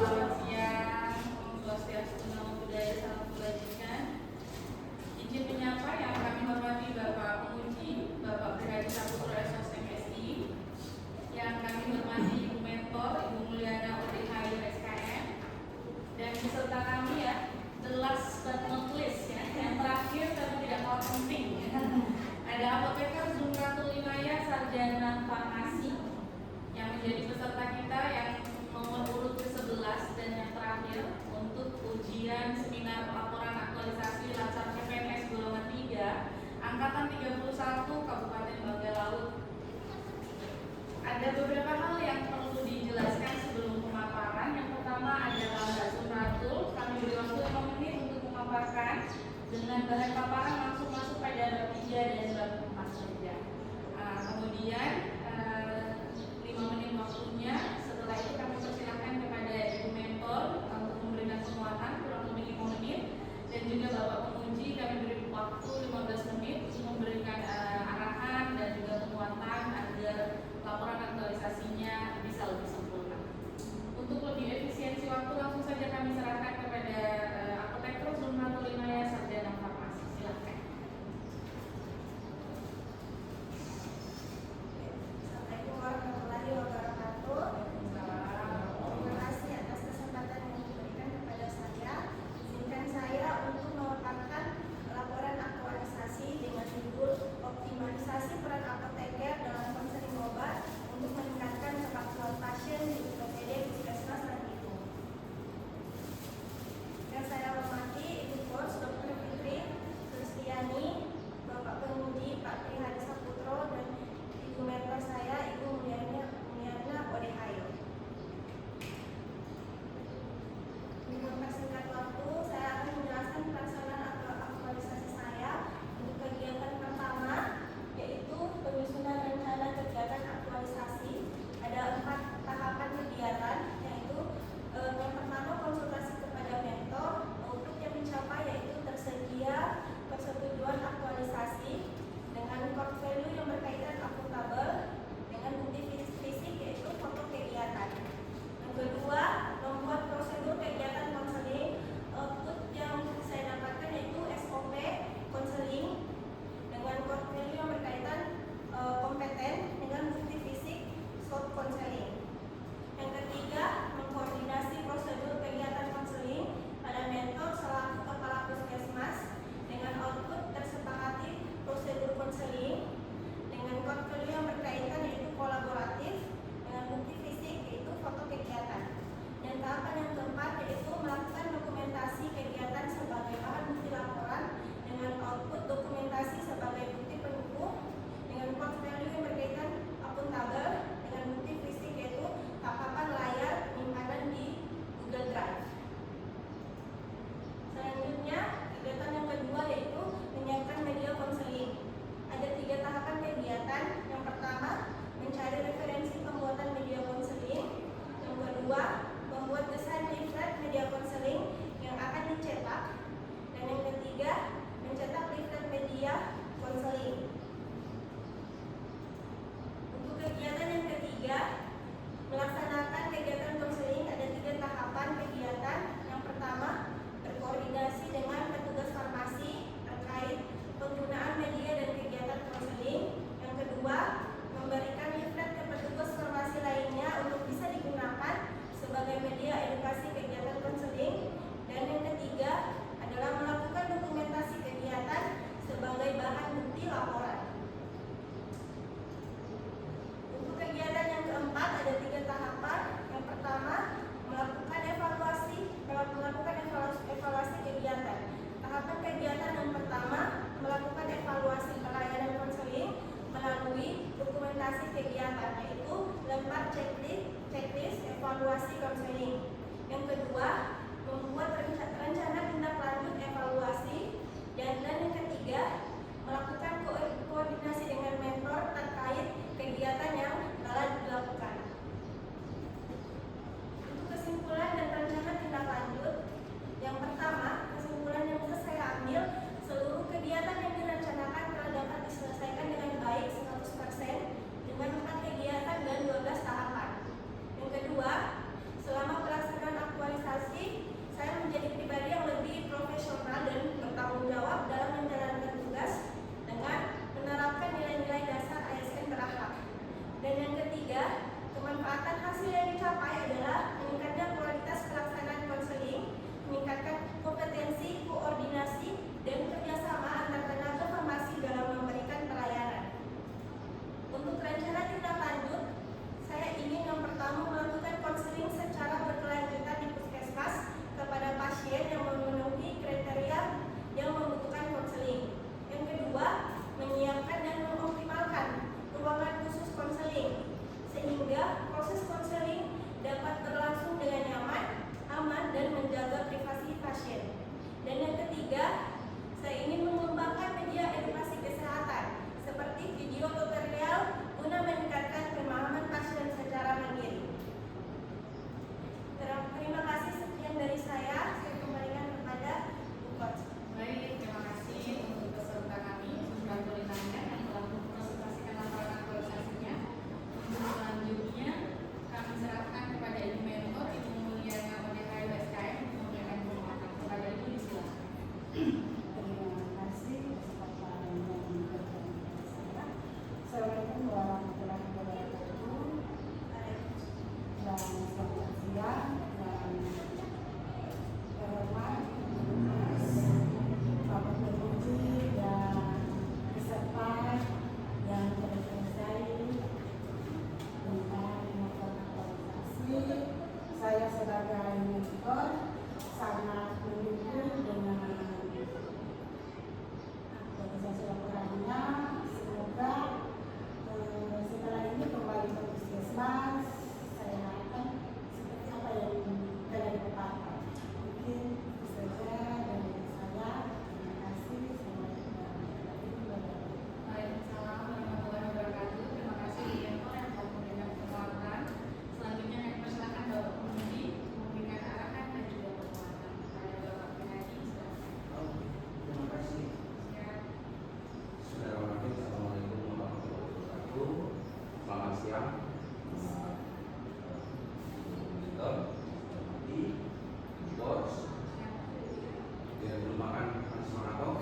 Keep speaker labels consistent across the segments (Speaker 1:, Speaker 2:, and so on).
Speaker 1: Selamat siang, Om Swastiastu, Namo Buddhaya, salam kebajikan. Izin menyapa yang kami hormati Bapak Penguji, Bapak Brigadi Saputra SOS MSI, yang kami hormati Ibu Mentor, Ibu Mulyana ODHI SKM, dan peserta kami ya, the last but not least ya, yang terakhir tapi tidak kalah penting ya. Ada apoteker Zumratul Inayah Sarjana Farmasi yang menjadi peserta kita yang nomor urut ke-11 dan yang terakhir untuk ujian seminar pelaporan aktualisasi Latsar CPNS golongan 3 angkatan 31 Kabupaten Bangka Laut. Ada beberapa hal yang perlu dijelaskan sebelum pemaparan. Yang pertama adalah Mbak Zumratul, kami beri waktu 5 menit untuk memaparkan dengan bahan paparan langsung masuk pada bab 3 dan bab 4 saja. Kemudian 5 menit waktunya. Setelah itu kami persilahkan kepada Ibu Mentor untuk memberikan penguatan kurang lebih 5 menit, dan juga Bapak Penguji kami beri waktu 15 menit untuk memberikan arahan dan juga penguatan agar laporan aktualisasinya bisa lebih sempurna. Untuk lebih efisiensi waktu langsung saja kami serahkan kepada Apoteker Zumratul Inayah Sarjana Farmasi. Silakan.
Speaker 2: saya sebagai mentor sangat mendukung dengan organisasi laporannya. Semoga setelah ini kembali ke puskesmas, saya harapkan seperti apa yang telah dipaparkan. Mungkin itu saja dari saya. Terima kasih.
Speaker 1: Waalaikumsalam warahmatullahi wabarakatuh. Terima kasih Yanto yang telah memberikan penguatan. Selanjutnya kami persilakan Bapak Pengemudi memberikan arahan dan juga penguatan kepada Bapak Penadi. Silakan.
Speaker 3: Terima kasih.
Speaker 1: Ya.
Speaker 3: Assalamualaikum warahmatullahi wabarakatuh. Selamat siang. Monitor, bos. Ya belum makan semangat kok.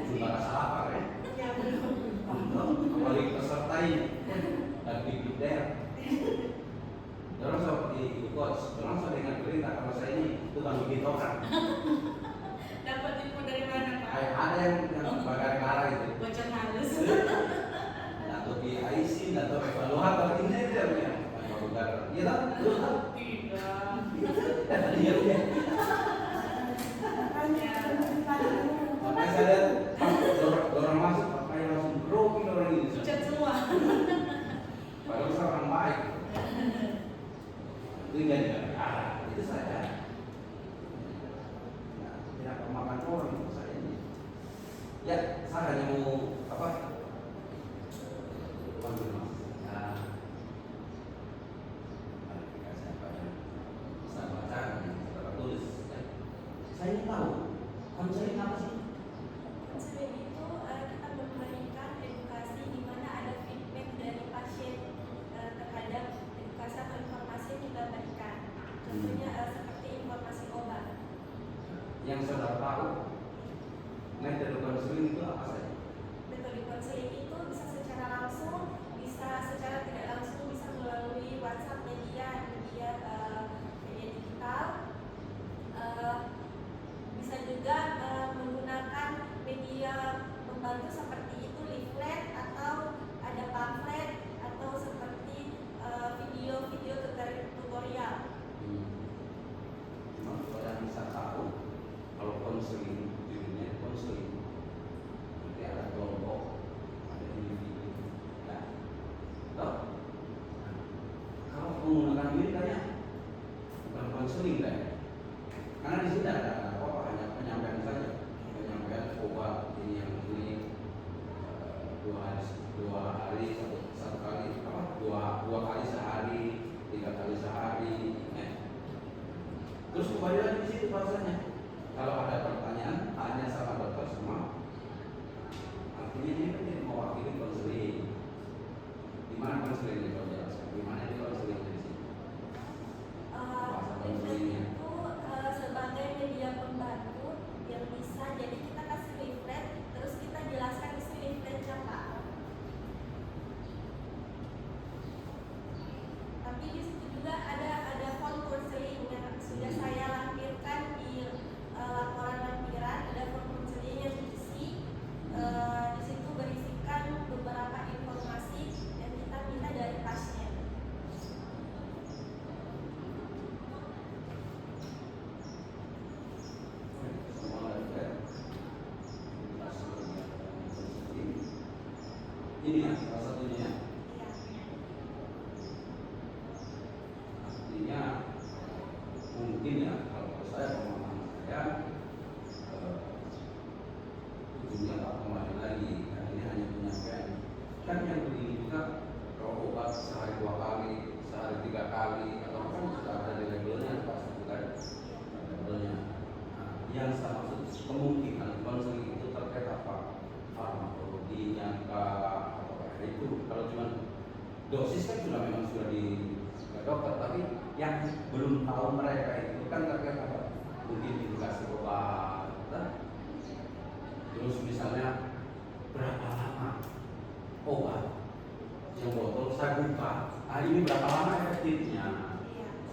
Speaker 3: Sudah rasa lapar ya. Apalagi pesertanya lagi gede. Jangan seperti itu coach. Jangan saya dengar berita kalau saya ini tukang bikin tokan.
Speaker 1: Dapat info dari mana Pak?
Speaker 3: Ada yang bagara-gara itu.
Speaker 1: Bocor halus.
Speaker 3: Atau di IC atau evaluator ini dia punya bagara. Iya tak? Betul tak?
Speaker 1: Tidak.
Speaker 3: Iya. Makanya saya lihat orang masuk pakai langsung grogi orang ini.
Speaker 1: Pucat semua.
Speaker 3: Padahal saya orang baik. Itu jadi negara. Itu saja. Nah, tidak memakan orang itu saya ini. Ya, saya hanya mau apa? Konfirmasi. Ya. Klarifikasi apa yang saya baca dan saya tulis. Ya. Saya ingin tahu konseling apa sih?
Speaker 4: Konseling itu kita memberikan edukasi di mana ada feedback dari pasien terhadap edukasi atau informasi yang kita berikan. Contohnya seperti informasi obat.
Speaker 3: Yang saudara tahu metode konseling itu apa saja?
Speaker 4: Metode konseling itu bisa secara langsung, bisa secara tidak langsung, bisa melalui WhatsApp, media digital. Bisa juga menggunakan media membantu seperti itu, leaflet atau ada pamflet atau seperti video-video tutorial.
Speaker 3: Cuma supaya bisa tahu kalau konseling judulnya konseling, nanti ada kelompok, ada individu, ya, toh? Kalau menggunakan diri banyak bukan konseling kan? Karena di sini ada apa hanya penyampaian saja, penyampaian obat ini yang ini 2 hari satu kali apa 2 kali sehari, 3 kali sehari. Terus kembali lagi di situ bahasanya. Kalau ada pertanyaan tanya sama dokter semua. Artinya ini kan jadi mewakili konseling. Di mana konselingnya kalau jelaskan? Di mana ini konseling di sini?
Speaker 4: Leaflet itu sebagai media pembantu yang bisa, jadi kita kasih leaflet, terus kita jelaskan isi leafletnya Pak. Tapi di situ juga ada form konseling yang sudah saya lampirkan di laporan lampiran, ada form konseling yang diisi. Di situ berisikan beberapa informasi yang kita minta dari pasien.
Speaker 3: Ini ya salah satunya ya. Artinya mungkin ya kalau saya pemahaman saya ujungnya tak kembali lagi. Ini hanya penyampaian. Kan yang begini juga kalau obat sehari 2 kali, sehari 3 kali, atau kan sudah ada di labelnya pasti bukan labelnya. Nah, yang saya maksud kemungkinan konseling itu terkait apa? Farmakologinya apakah itu kalau cuma dosis kan memang sudah di dokter, tapi yang belum tahu mereka itu kan terkait apa? Mungkin indikasi obat, terus misalnya berapa lama obat yang botol saya buka, ini berapa lama efektifnya?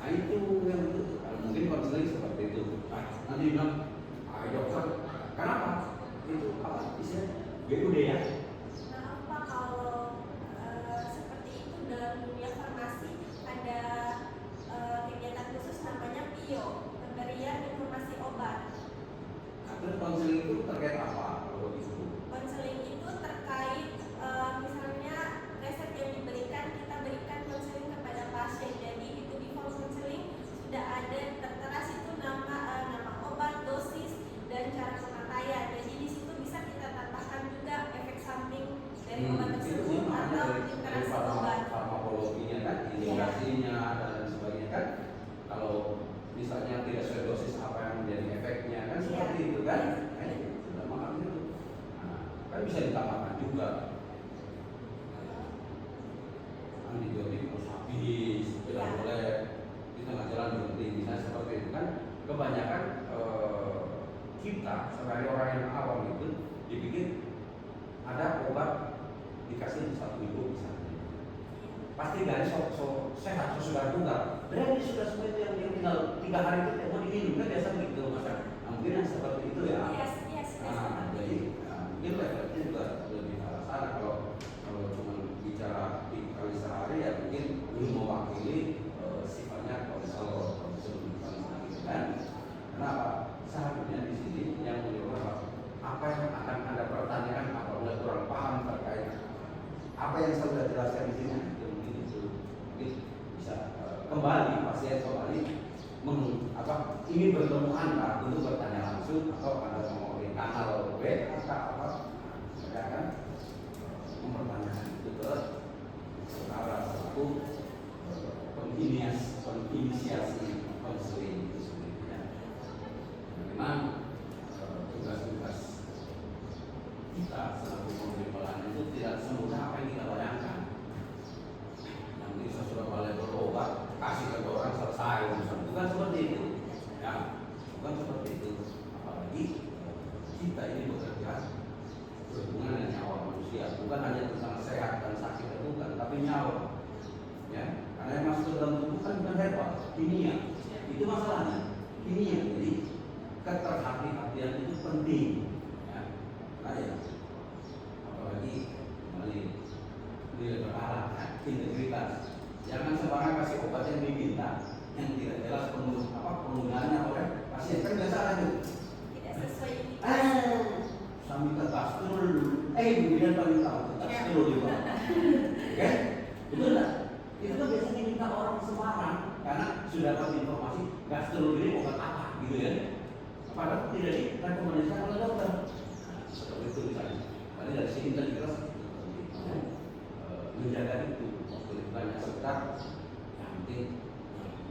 Speaker 3: Nah itu yang itu mungkin konseling seperti itu. Nanti bilang, dokter, kenapa? Itu apa? Istilahnya BUD ya?
Speaker 4: Nah, apa kalau seperti itu dalam dunia farmasi ada
Speaker 3: dari sehat, sudah buka. Berarti sudah seperti yang tinggal 3 hari itu mau diminum kan biasa begitu masa. Nah, mungkin yang seperti itu ya. Jadi mungkin levelnya juga lebih ke arah sana. Kalau cuma bicara 3 kali sehari ya mungkin belum mewakili sifatnya konselor gitu kan. Kenapa? Seharusnya di sini yang menurut apa yang akan Anda pertanyakan apabila kurang paham terkait apa yang saya sudah jelaskan di sini, mungkin bisa kembali pasien kembali ingin bertemu Anda untuk bertanya langsung atau Anda mau di kanal web atau apa, saya akan mempertanyakan itu ke salah satu penginisiasi konseling itu sendiri. Memang tugas-tugas kita selaku pemberi pelayanan itu tidak semudah apa yang kita bayangkan. Nanti saya sudah boleh berobat, kasih ke orang selesai urusan. Bukan seperti itu, ya, bukan seperti itu. Apalagi kita ini bekerja berhubungan dengan nyawa manusia, bukan hanya tentang sehat dan sakit, bukan, tapi nyawa. Ya, karena yang masuk ke dalam tubuh kan bukan herbal, kimia. Itu masalahnya, kimia. Jadi keterhati-hatian itu penting. Ya, apalagi kembali nilai berharap, integritas. Jangan sembarang kasih obat yang diminta, yang tidak jelas penggunaannya oleh pasien. Kan biasa aja.
Speaker 4: Tidak sesuai
Speaker 3: Sambil ke gastur, kemudian paling tahu ke gastur di bawah. Oke, betul nggak? Itu kan biasanya minta orang sembarang karena sudah dapat informasi gastur ini obat apa, gitu ya. Padahal tidak direkomendasikan oleh dokter. Seperti itu misalnya. Tadi dari sini integritas menjaga itu. Banyak sekitar yang penting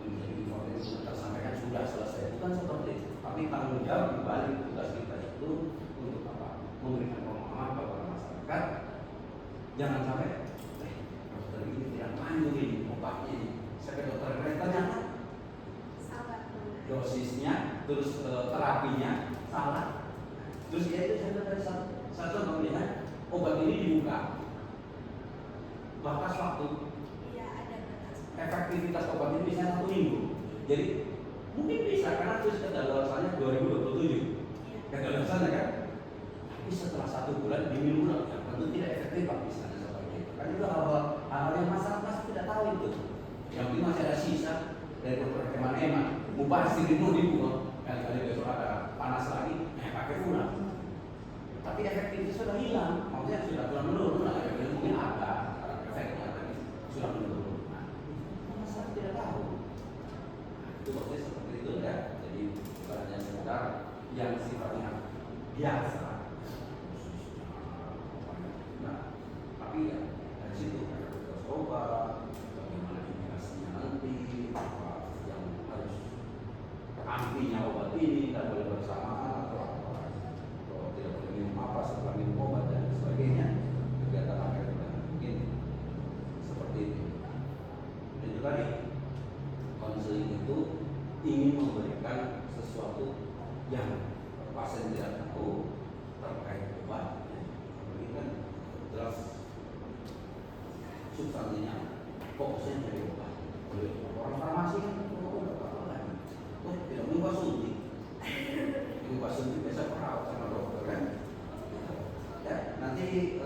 Speaker 3: menjadi informasi sudah tersampaikan sudah selesai. Bukan seperti itu. Tapi tanggung jawab di balik tugas kita itu untuk apa? Memberikan pemahaman kepada masyarakat. Jangan sampai dokter ini tidak manjur ini obatnya ini. Sampai dokter lain ternyata dosisnya, terus terapinya salah. Terus ya itu saya dari satu melihat obat ini dibuka batas waktu.
Speaker 4: Iya, ada batas.
Speaker 3: Efektivitas obat ini bisa 1 minggu. Jadi mungkin bisa karena terus kedaluarsanya 2027. Kedaluarsannya kan. Tapi setelah 1 bulan diminum lagi, tentu tidak efektif Pak misalnya seperti itu. Kan itu hal-hal yang masyarakat tidak tahu itu. Yang penting masih ada sisa dari beberapa eman-eman. Mubazir itu dibuang. Kali-kali besok ada panas lagi, pakai pulang. Tapi efektivitas sudah hilang, maksudnya sudah turun menurun. Mungkin ada efeknya, tapi sudah menurun. Masyarakat tidak tahu. Itu maksudnya seperti itu ya. Jadi bukan hanya sekedar yang sifatnya biasa. Nah, tapi ya dari situ ada tugas obat, bagaimana indikasinya nanti, apa yang harus antinya obat ini tidak boleh bersamaan atau apa, atau tidak boleh minum apa setelah minum obat dan sebagainya. Kegiatan akhir mungkin seperti itu. Dan juga tadi konseling itu ingin memberikan sesuatu yang pasien tidak tahu terkait obat. Ini kan jelas substansinya, fokusnya dari obat. Orang farmasi kan tidak mengubah suntik. Mengubah suntik biasa perawat sama dokter kan. Ya, nanti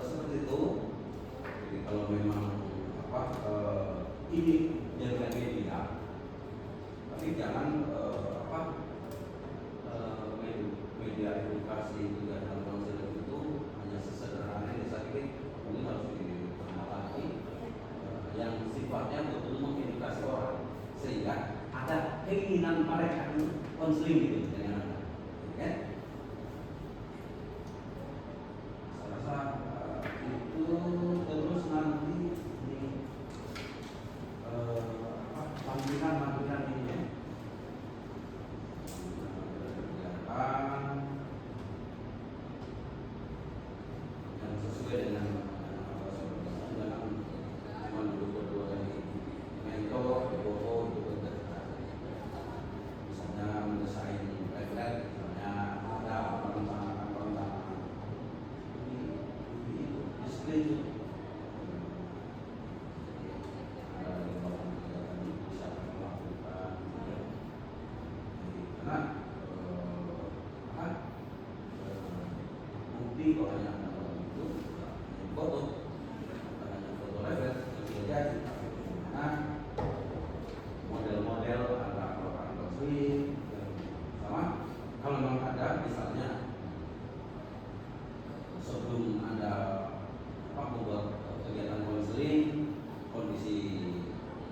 Speaker 3: seperti itu. Jadi kalau memang ini jaringan media, tapi jangan media edukasi juga dalam konseling itu hanya sesederhana ini. Saya pikir mungkin harus ditambah lagi yang sifatnya betul mengedukasi orang sehingga ada keinginan mereka konseling gitu dengan Anda, ya. Saya rasa itu terus nanti di lampiran ini ya. Yang sesuai dengan cuma berdua dari mentor, foto itu misalnya mendesain referensi Nah, model-model ada program konseling sama kalau memang ada misalnya sebelum ada membuat kegiatan konseling kondisi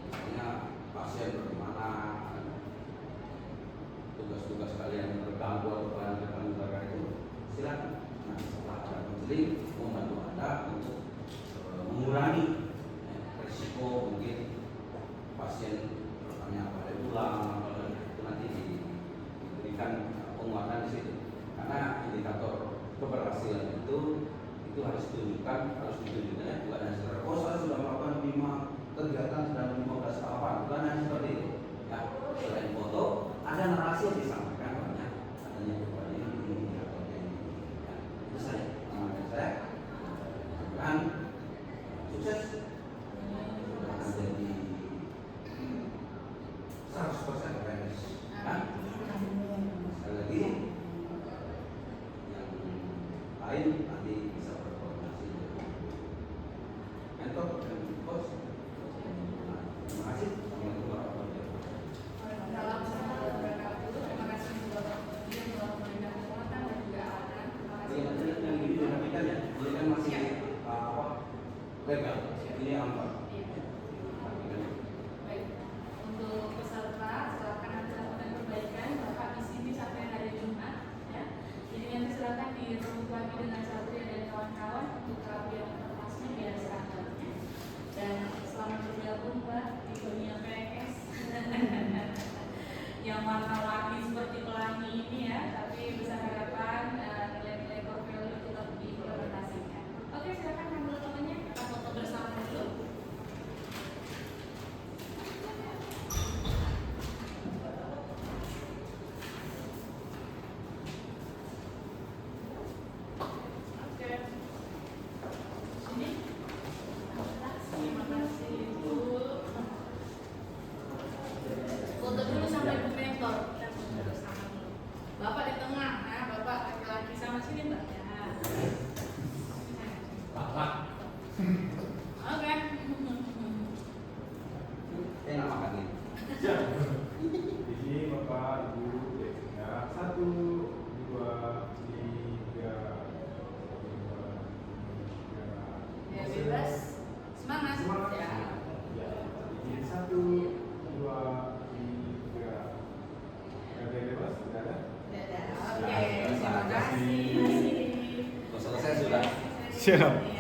Speaker 3: misalnya pasien bagaimana, tugas-tugas kalian terganggu atau pelanggaran negara itu silakan. Nah, setelah ada konseling membantu Anda untuk mengurangi risiko mungkin pasien bertanya pada ulang atau itu nanti diberikan penguatan di situ. Karena indikator keberhasilan itu harus ditunjukkan bukan hanya sekedar oh saya sudah melakukan 5 kegiatan dalam 15 tahapan, bukan hanya seperti itu. Ya, selain foto ada narasi yang disampaikan banyak, adanya kepada ini atau ini. Ya, itu saya, saya dan sukses sudah menjadi 100% PNS. Nah, sekali lagi yang lain nanti bisa berkoordinasi dengan mentor dan coach. Terima kasih. Assalamualaikum warahmatullahi wabarakatuh.
Speaker 1: Salam sejahtera wabarakatuh. Terima kasih juga Bapak yang telah memberikan kesempatan dan juga arahan. Terima kasih.
Speaker 3: Yang ini dinamikan ya, ini kan masih legal. Ini aman.
Speaker 1: Baik, untuk peserta silakan nanti lakukan perbaikan. Bapak di sini sampai hari Jumat, ya. Jadi nanti silakan dirembuk lagi dengan Satria dan kawan-kawan untuk kerapian kertasnya biar standarnya. Dan selamat bergabung Mbak di dunia PNS yang warna-warni seperti pelangi ini ya. Tapi besar harapan nilai-nilai core value tetap diimplementasikan. Oke, silakan ambil temannya kita foto bersama dulu. Oke. Sini. Terima kasih Bu. Foto dulu sama Ibu mentor. Kita foto bersama dulu. Bapak di tengah, ya. Bapak laki-laki sama sini Mbak. Ya.
Speaker 3: Bapak,
Speaker 1: Oke.
Speaker 3: saya nggak makan ini.
Speaker 5: Ini Bapak Ibu ya. 1, 2, 3, 4, 5, 6, 7, 8, 9, 10.
Speaker 1: Ya bebas. Semangat.
Speaker 5: Semangat.
Speaker 1: Ya.
Speaker 5: Ya. Ini 1, 2, 3. Ada bebas? Tidak ada?
Speaker 1: Dadah. Oke, terima kasih.
Speaker 3: Selesai sudah.
Speaker 5: Siap.